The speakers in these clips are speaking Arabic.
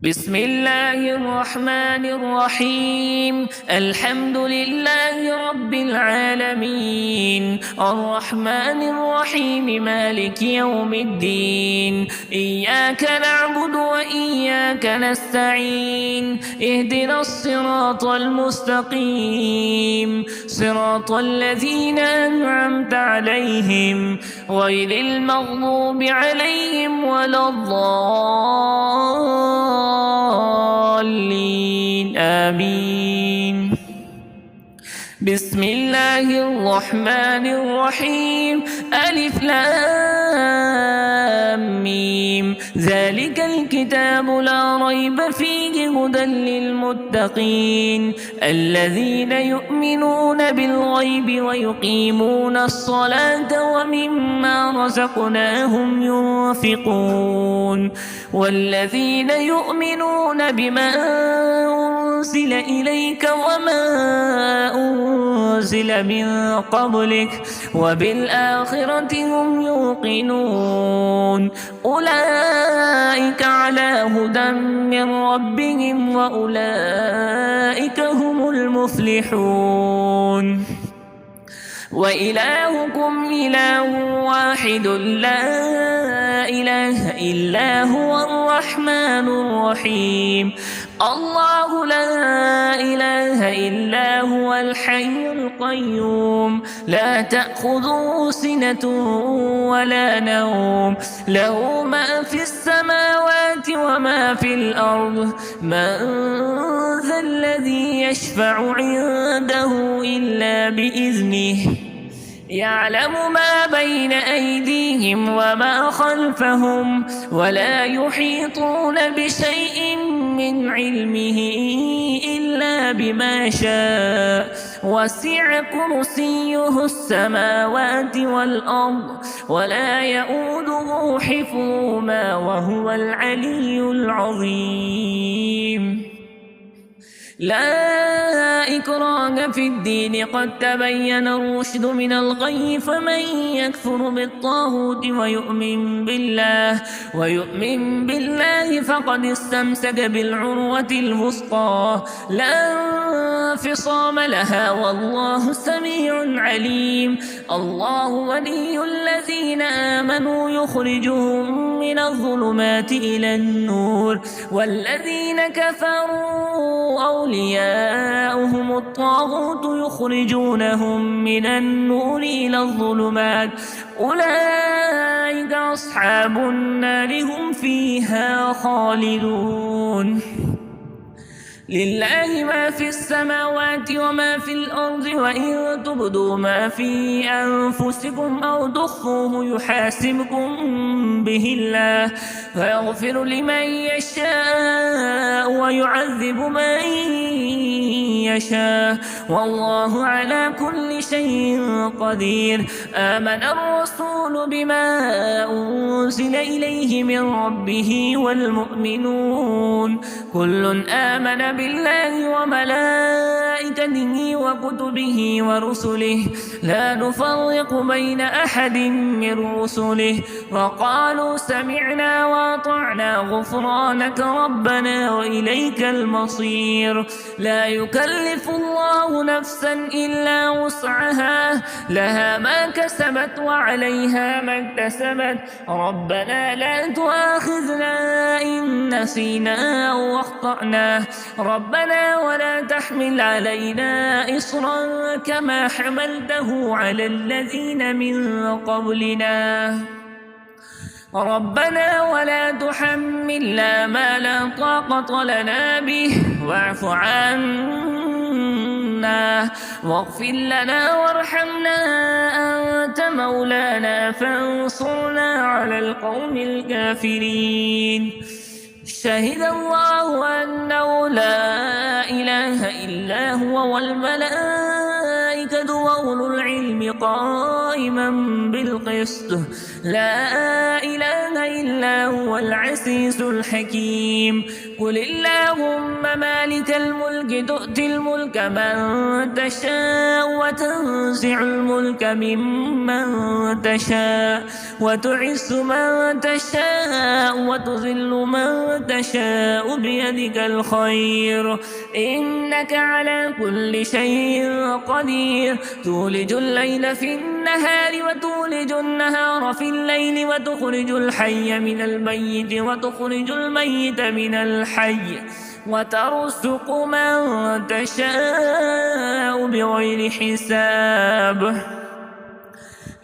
بسم الله الرحمن الرحيم. الحمد لله رب العالمين، الرحمن الرحيم، مالك يوم الدين. إياك نعبد وإياك نستعين، اهدنا الصراط المستقيم، صراط الذين أنعمت عليهم غير المغضوب عليهم ولا الضالين، آمين. بسم الله الرحمن الرحيم. ألف لام ميم. ذلك الكتاب لا ريب فيه هدى للمتقين الذين يؤمنون بالغيب ويقيمون الصلاة ومما رزقناهم ينفقون والذين يؤمنون بما أنزل إليك وما أنزل من قبلك وبالآخرة هم يوقنون أولئك على هدى من ربهم وأولئك هم المفلحون. وإلهكم إله واحد لا إله إلا هو الرحمن الرحيم. الله لا إله إلا هو الحي القيوم لا تأخذه سنة ولا نوم له ما في السماوات وما في الأرض. من ذا الذي يشفع عنده إلا بإذنه يعلم ما بين أيديهم وما خلفهم ولا يحيطون بشيء من علمه إلا بما شاء وسع كرسيه السماوات والأرض ولا يؤوده حفظهما وهو العلي العظيم. لا إكراه في الدين قد تبين الرشد من الغي فمن يكفر بالطاغوت ويؤمن بالله فقد استمسك بالعروة الوثقى لا انفصام لها والله سميع عليم. الله ولي الذين آمنوا يخرجهم من الظلمات إلى النور والذين كفروا أولياؤهم الطاغوت يخرجونهم من النور إلى الظلمات أولئك أصحاب النار هم فيها خالدون. لله ما في السماوات وما في الأرض وإن تبدوا ما في أنفسكم أو تخفوه يحاسبكم به الله فيغفر لمن يشاء ويعذب من يشاء والله على كل شيء قدير. آمن الرسول بما أنزل إليه من ربه والمؤمنون كل آمن بالله وملائكته وكتبه ورسله لا نفرق بين أحد من رسله وقالوا سمعنا وأطعنا غفرانك ربنا وإليك المصير. لا يكلف الله نفسا إلا وسعها لها ما كسبت وعليها ما اكتسبت ربنا لا تؤاخذنا إن نسينا أو أخطأنا ربنا ولا تحمل علينا إصرا كما حملته على الذين من قبلنا ربنا ولا تحملنا ما لا طاقة لنا به واعف عنا واغفر لنا وارحمنا أنت مولانا فانصرنا على القوم الكافرين. شهد الله أنه لا إله إلا هو والملائكة وأولو العلم قائما بالقسط لا إله إلا هو العزيز الحكيم. قل اللهم مالك الملك تؤتي الملك من تشاء وتنزع الملك ممن تشاء وتعز من تشاء وتذل من تشاء بيدك الخير إنك على كل شيء قدير. تولج الليل في النهار وتولج النهار في الليل وتخرج الحي من الميت وتخرج الميت من الحي وترزق من تشاء بغير حساب.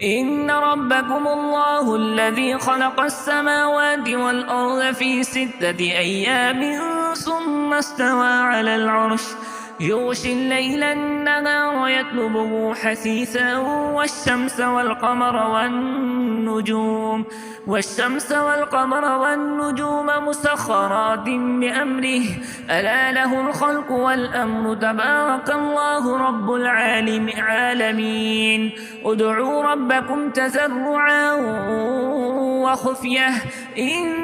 إن ربكم الله الذي خلق السماوات والأرض في 6 أيام ثم استوى على العرش يغشي الليل النهار يطلبه حثيثا والشمس والقمر والنجوم مسخرات بأمره ألا له الخلق والأمر تبارك الله رب العالمين. ادعوا ربكم تضرعا وخفية إنه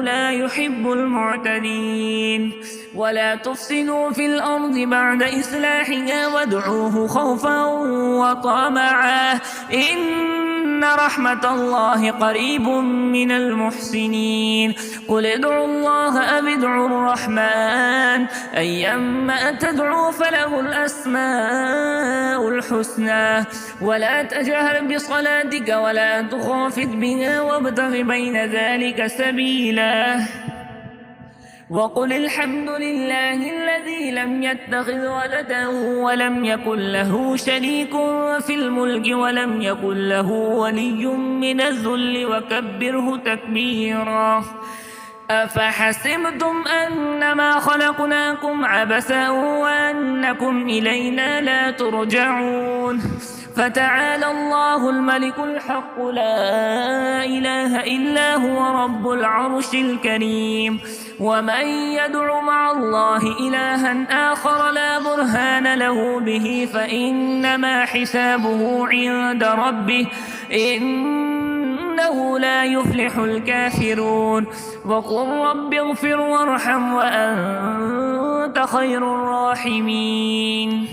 لا يحب المعتدين. ولا تفسدوا في الأرض بعد إصلاحها وادعوه خوفا وطمعا إن رحمة الله قريب من المحسنين. قل ادعوا الله أو ادعوا الرحمن أيما تدعوا فله الأسماء الحسنى ولا تجهر بصلاتك ولا تخافت بها وابتغ بين ذلك سبيلا. وقل الحمد لله الذي لم يتخذ ولدا ولم يكن له شريك في الملك ولم يكن له ولي من الذل وكبره تكبيرا. أفحسبتم أنما خلقناكم عبثا وأنكم إلينا لا ترجعون. فتعالى الله الملك الحق لا إله إلا هو رب العرش الكريم. ومن يدع مع الله إلها آخر لا برهان له به فإنما حسابه عند ربه إنه لا يفلح الكافرون. وقل رب اغفر وارحم وأنت خير الراحمين.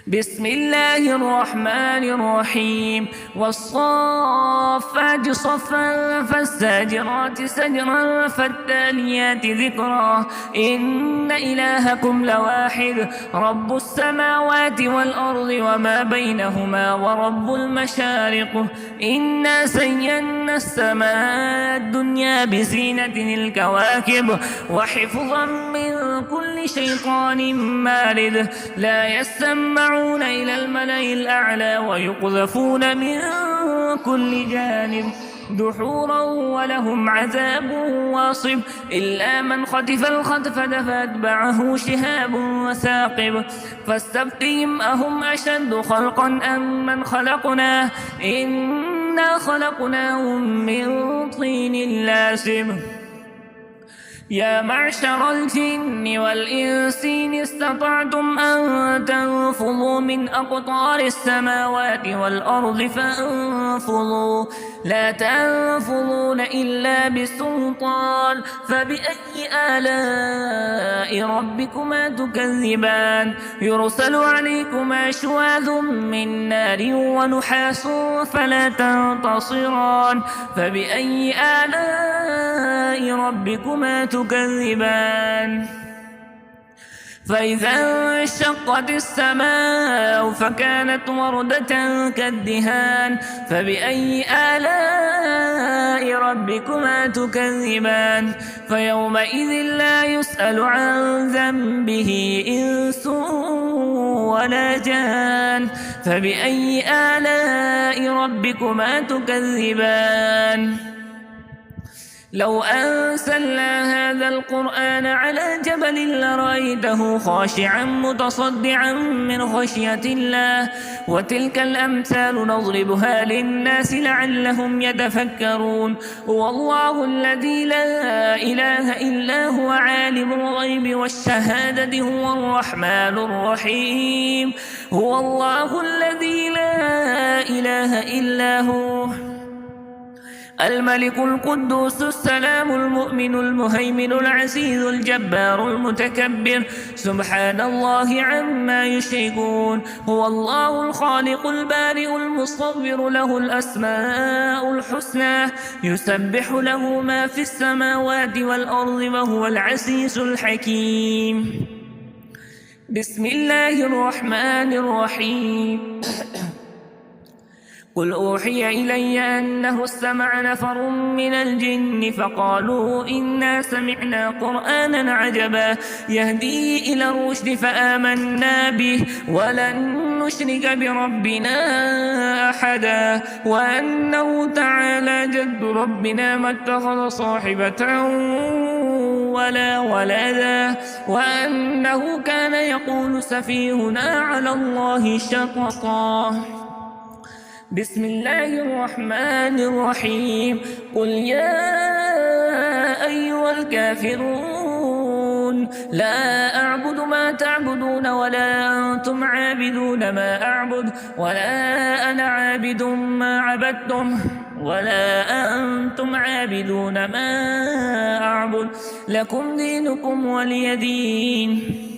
بسم الله الرحمن الرحيم. والصافات صفا فالزاجرات سجرا فالتاليات ذكرا إن إلهكم لواحد رب السماوات والأرض وما بينهما ورب المشارق. إنا زينا السماء الدنيا بزينة الكواكب وحفظا من كل شيطان مارد لا يسمعون إلى الملأ الأعلى ويقذفون من كل جانب دحورا ولهم عذاب واصب إلا من خطف الخطفة فأتبعه شهاب ثاقب. فاستفتهم أهم أشد خلقا أم من خلقنا إنا خلقناهم من طين لازب. يا معشر الجن والإنس إن استطعتم أن تنفذوا من أقطار السماوات والأرض فانفذوا لا تنفذون إلا بسلطان. فبأي آلاء ربكما تكذبان يرسل عليكما شواذ من نار ونحاس فلا تنتصران. فبأي آلاء ربكما تكذبان. فإذا انشقت السماء فكانت وردة كالدهان. فبأي آلاء ربكما تكذبان. فيومئذ لا يسأل عن ذنبه إنس ولا جان. فبأي آلاء ربكما تكذبان. لو أنزلنا هذا القرآن على جبل لرأيته خاشعا متصدعا من خشية الله. وتلك الأمثال نضربها للناس لعلهم يتفكرون. والله الذي لا إله إلا هو عالم الغيب والشهادة هو الرحمن الرحيم. هو الله الذي لا إله إلا هو الملك القدوس السلام المؤمن المهيمن العزيز الجبار المتكبر سبحان الله عما يشركون هو الله الخالق البارئ المصور له الأسماء الحسنى يسبح له ما في السماوات والأرض وهو العزيز الحكيم بسم الله الرحمن الرحيم قل أوحي إلي أنه استمع نفر من الجن فقالوا إنا سمعنا قرآنا عجبا يهدي إلى الرشد فآمنا به ولن نشرك بربنا أحدا وأنه تعالى جد ربنا ما اتخذ صاحبة ولا ولدا وأنه كان يقول سفيهنا على الله شططا بسم الله الرحمن الرحيم قل يا أيها الكافرون لا أعبد ما تعبدون ولا أنتم عابدون ما أعبد ولا أنا عابد ما عبدتم ولا أنتم عابدون ما أعبد لكم دينكم ولي دين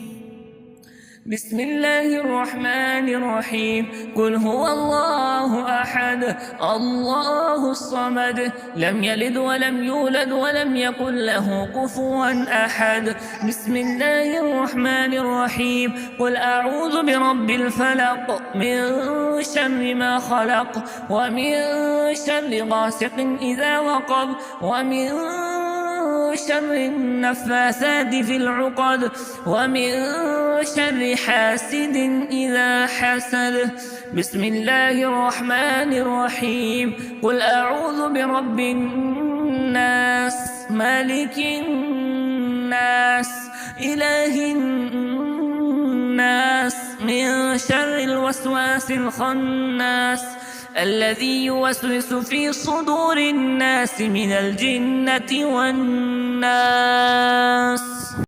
بسم الله الرحمن الرحيم قل هو الله أحد الله الصمد لم يلد ولم يولد ولم يكن له كفوا أحد بسم الله الرحمن الرحيم قل أعوذ برب الفلق من شر ما خلق ومن شر غاسق إذا وقب ومن شر النفاثات في العقد ومن شر حاسد إذا حسد بسم الله الرحمن الرحيم قل أعوذ برب الناس مالك الناس إله الناس من شر الوسواس الخناس الذي يوسوس في صدور الناس من الجنة والناس